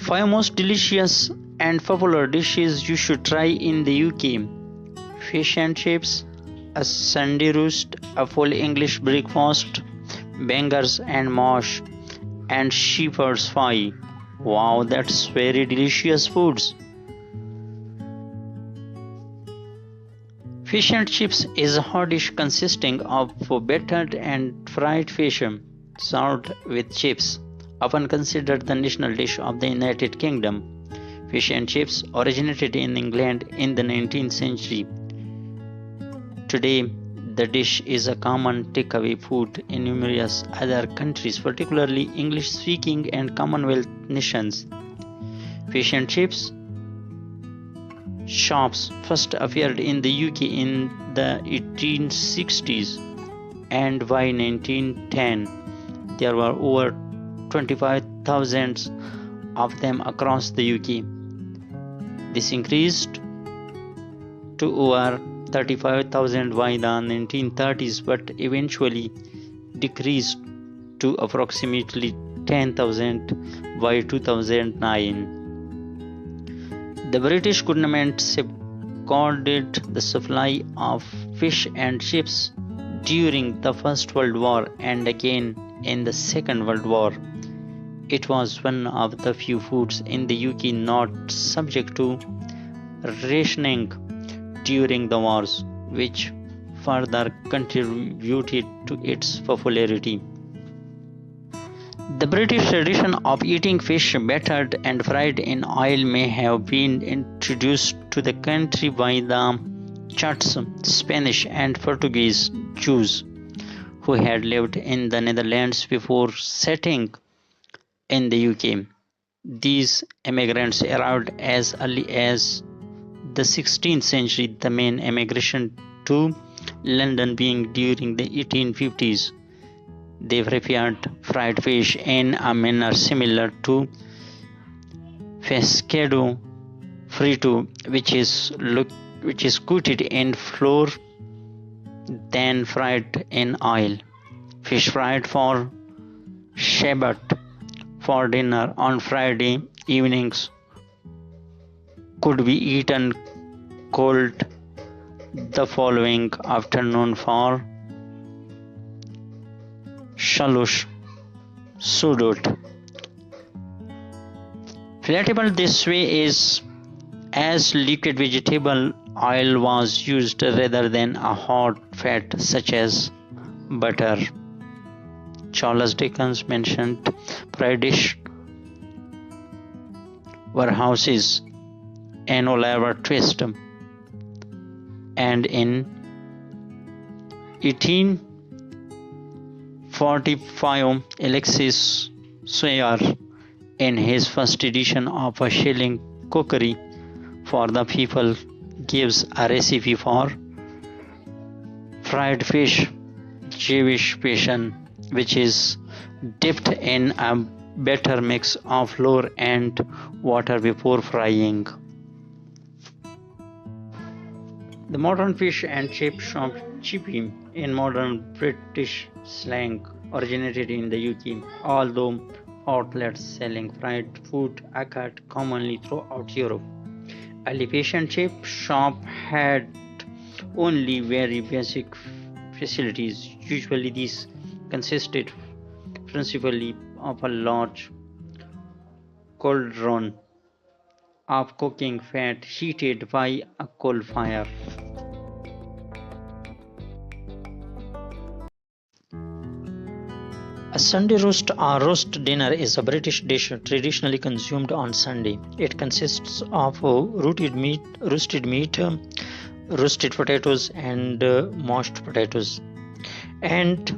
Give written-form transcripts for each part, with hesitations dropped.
Five most delicious and popular dishes you should try in the UK. Fish and chips, a Sunday roast, a full English breakfast, bangers and mash, and shepherd's pie. Wow, that's very delicious foods. Fish and chips is a hot dish consisting of battered and fried fish served with chips, often considered the national dish of the United Kingdom. Fish and chips originated in England in the 19th century. Today, the dish is a common takeaway food in numerous other countries, particularly English-speaking and Commonwealth nations. Fish and chips shops first appeared in the UK in the 1860s, and by 1910 there were over 25,000 of them across the UK. This increased to over 35,000 by the 1930s, but eventually decreased to approximately 10,000 by 2009. The British government safeguarded the supply of fish and chips during the First World War and again in the Second World War. It was one of the few foods in the UK not subject to rationing during the wars, which further contributed to its popularity. The British tradition of eating fish battered and fried in oil may have been introduced to the country by the Church, Spanish and Portuguese Jews who had lived in the Netherlands before settling in the UK. These immigrants arrived as early as the 16th century, the main immigration to London being during the 1850s. They prepared fried fish in a manner similar to pescado frito, which is coated in flour then fried in oil. Fish fried for Shabbat for dinner on Friday evenings could be eaten cold the following afternoon for shalosh sudot. Palatable this way is as liquid vegetable oil was used rather than a hot fat such as butter. Charles Dickens mentioned fried dish warehouses in Oliver Twist, and in 1845 Alexis Soyer, in his first edition of a shilling cookery for the people, gives a recipe for fried fish Jewish passion, which is dipped in a batter mix of flour and water before frying. The modern fish and chip shop chippy in modern British slang originated in the UK, although outlets selling fried food occurred commonly throughout Europe. Early fish and chip shop had only very basic facilities. Usually these consisted principally of a large cauldron of cooking fat heated by a coal fire. A Sunday roast or roast dinner is a British dish traditionally consumed on Sunday. It consists of roasted meat, roasted potatoes, and mashed potatoes, and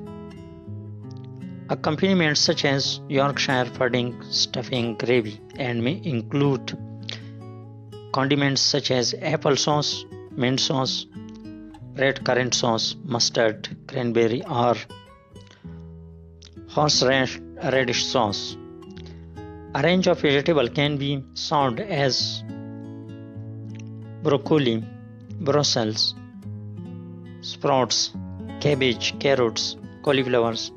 accompaniments such as Yorkshire pudding, stuffing, gravy, and may include condiments such as apple sauce, mint sauce, red currant sauce, mustard, cranberry, or horseradish sauce. A range of vegetables can be served as broccoli, Brussels sprouts, cabbage, carrots, cauliflowers,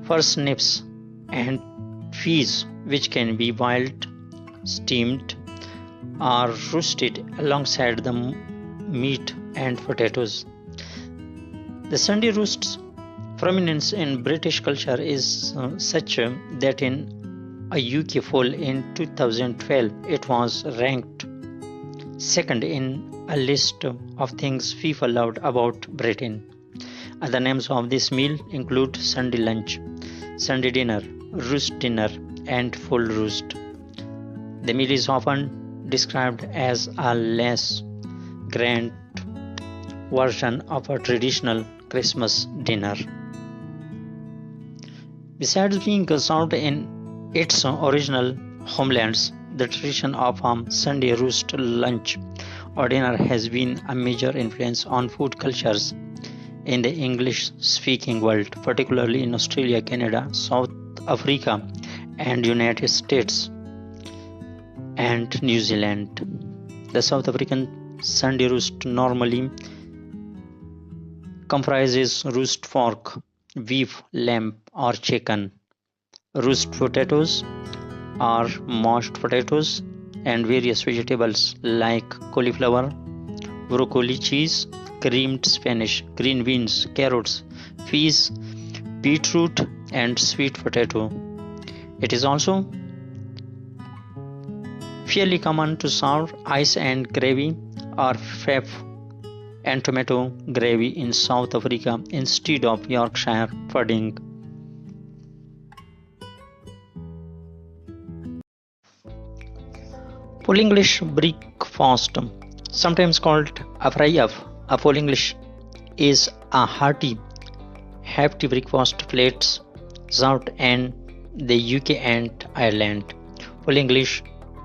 parsnips, and peas, which can be boiled steamed, or roasted alongside the meat and potatoes. The Sunday roast's prominence in British culture is such that in a UK poll in 2012 it was ranked second in a list of things people loved about Britain. Other names of this meal include Sunday lunch, Sunday dinner, roast dinner, and full roast. The meal is often described as a less grand version of a traditional Christmas dinner. Besides being served in its original homelands, the tradition of a Sunday roast lunch or dinner has been a major influence on food cultures in the English-speaking world, particularly in Australia, Canada, South Africa, and United States and New Zealand. The South African Sunday roast normally comprises roast pork, beef, lamb, or chicken, roast potatoes or mashed potatoes, and various vegetables like cauliflower, broccoli, cheese, creamed Spanish, green beans, carrots, peas, beetroot, and sweet potato. It is also fairly common to serve ice and gravy or fap and tomato gravy in South Africa instead of Yorkshire pudding. Full English breakfast, sometimes called a fry-up, a full English is a hearty, hefty breakfast plates served in the UK and Ireland. Full English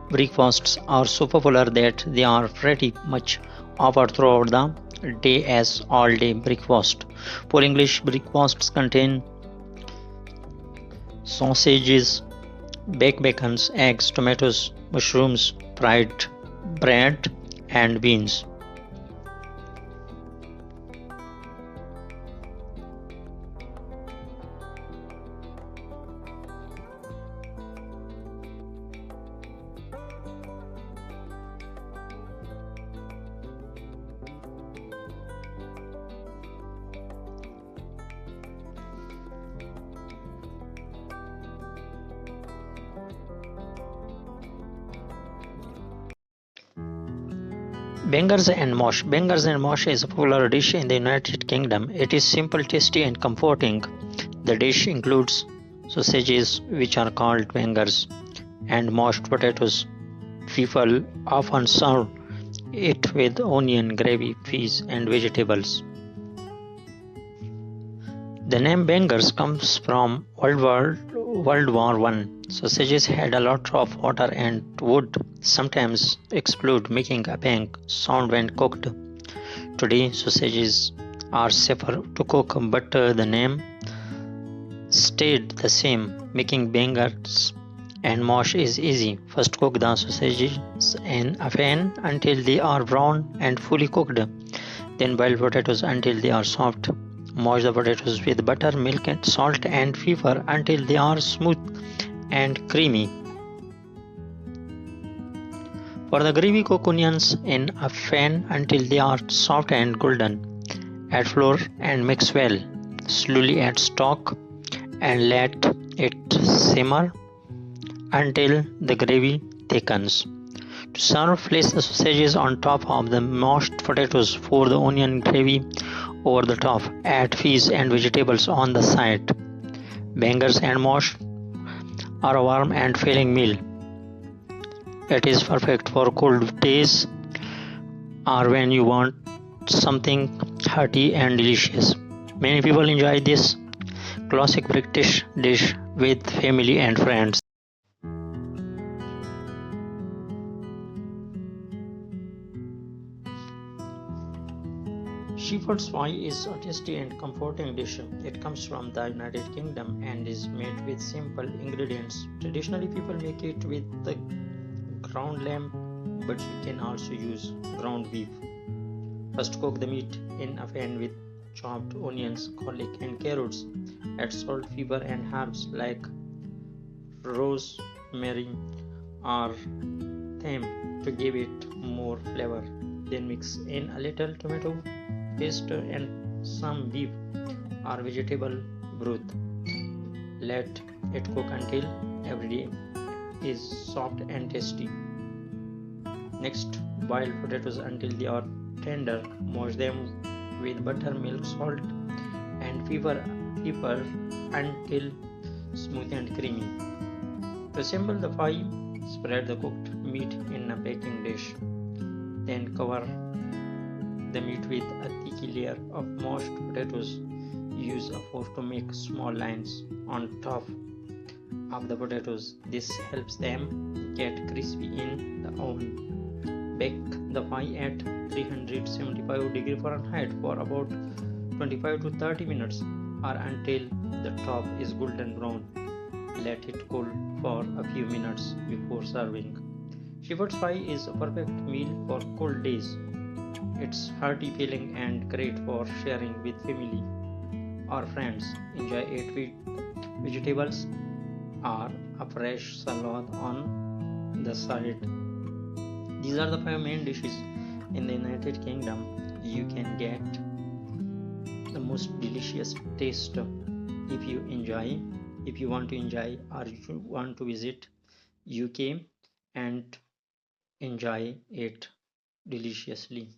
breakfasts are so popular that they are pretty much offered throughout the day as all-day breakfast. Full English breakfasts contain sausages, baked bacons, eggs, tomatoes, mushrooms, fried bread, and beans. Bangers and mash. Bangers and mash is a popular dish in the United Kingdom. It is simple, tasty, and comforting. The dish includes sausages, which are called bangers, and mashed potatoes. People often serve it with onion, gravy, peas, and vegetables. The name bangers comes from World War I. Sausages had a lot of water and would sometimes explode, making a bang sound when cooked. Today, sausages are safer to cook, but the name stayed the same. Making bangers and mash is easy. First, cook the sausages in a pan until they are brown and fully cooked. Then boil potatoes until they are soft. Mash the potatoes with butter, milk, and salt and pepper until they are smooth and creamy. For the gravy, cook onions in a pan until they are soft and golden. Add flour and mix well. Slowly add stock and let it simmer until the gravy thickens. To serve, place the sausages on top of the mashed potatoes. Pour the onion gravy over the top. Add peas and vegetables on the side. Bangers and mash are a warm and filling meal. It is perfect for cold days or when you want something hearty and delicious. Many people enjoy this classic British dish with family and friends. Shepherd's pie is a tasty and comforting dish. It comes from the United Kingdom and is made with simple ingredients. Traditionally, people make it with the ground lamb, but you can also use ground beef. First, cook the meat in a pan with chopped onions, garlic, and carrots. Add salt, pepper, and herbs like rosemary, or thyme to give it more flavor. Then mix in a little tomato paste and some beef or vegetable broth. Let it cook until every is soft and tasty. Next, boil potatoes until they are tender. Mash them with buttermilk, salt, and pepper until smooth and creamy. To assemble the pie, spread the cooked meat in a baking dish. Then cover the meat with a thick layer of mashed potatoes. Use a fork to make small lines on top of the potatoes. This helps them get crispy in the oven. Bake the pie at 375 degrees Fahrenheit for about 25 to 30 minutes or until the top is golden brown. Let it cool for a few minutes before serving. Shepherd's pie is a perfect meal for cold days. It's hearty feeling and great for sharing with family or friends. Enjoy it with vegetables or a fresh salad on the side. These are the five main dishes in the United Kingdom. You can get the most delicious taste if you want to enjoy or you want to visit UK and enjoy it deliciously.